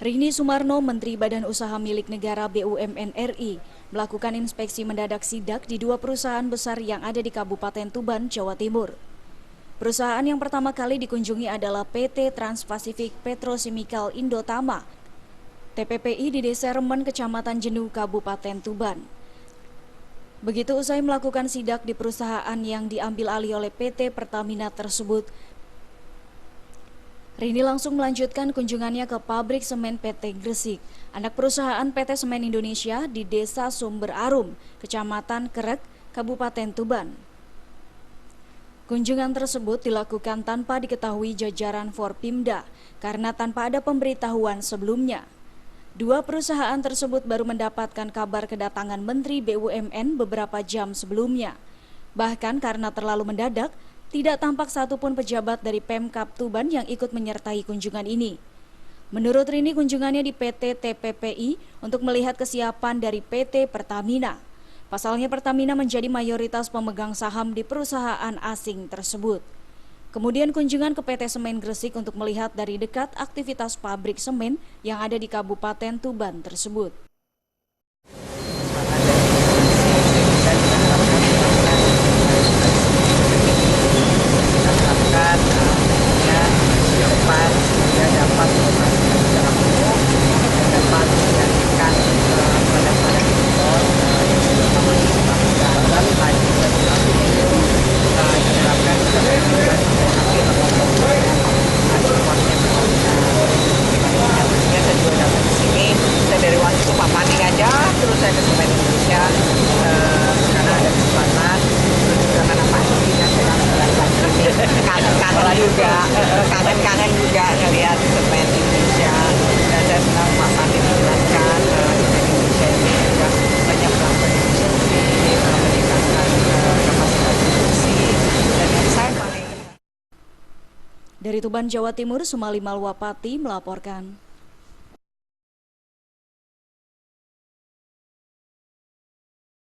Rini Sumarno, Menteri Badan Usaha Milik Negara BUMN RI, melakukan inspeksi mendadak sidak di dua perusahaan besar yang ada di Kabupaten Tuban, Jawa Timur. Perusahaan yang pertama kali dikunjungi adalah PT Trans-Pasifik Petrochemical Indotama, TPPI di Desa Remen, Kecamatan Jenuh, Kabupaten Tuban. Begitu usai melakukan sidak di perusahaan yang diambil alih oleh PT Pertamina tersebut, Rini langsung melanjutkan kunjungannya ke pabrik semen PT Gresik, anak perusahaan PT Semen Indonesia di Desa Sumber Arum, Kecamatan Kerek, Kabupaten Tuban. Kunjungan tersebut dilakukan tanpa diketahui jajaran Forpimda karena tanpa ada pemberitahuan sebelumnya. Dua perusahaan tersebut baru mendapatkan kabar kedatangan Menteri BUMN beberapa jam sebelumnya. Bahkan karena terlalu mendadak, tidak tampak satupun pejabat dari Pemkab Tuban yang ikut menyertai kunjungan ini. Menurut Rini, kunjungannya di PT TPPI untuk melihat kesiapan dari PT Pertamina. Pasalnya Pertamina menjadi mayoritas pemegang saham di perusahaan asing tersebut. Kemudian kunjungan ke PT Semen Gresik untuk melihat dari dekat aktivitas pabrik semen yang ada di Kabupaten Tuban tersebut. Terus saya ke Semen Indonesia karena ada kesempatan, terus juga karena pasti dan saya kangen juga ngelihat Semen Indonesia, dan saya senang Pak Pandi menjelaskan Semen Indonesia ini juga banyak melakukan industri, meningkatkan kapasitas produksi, dan yang saya paling. Dari Tuban, Jawa Timur, Sumali Malwapati melaporkan.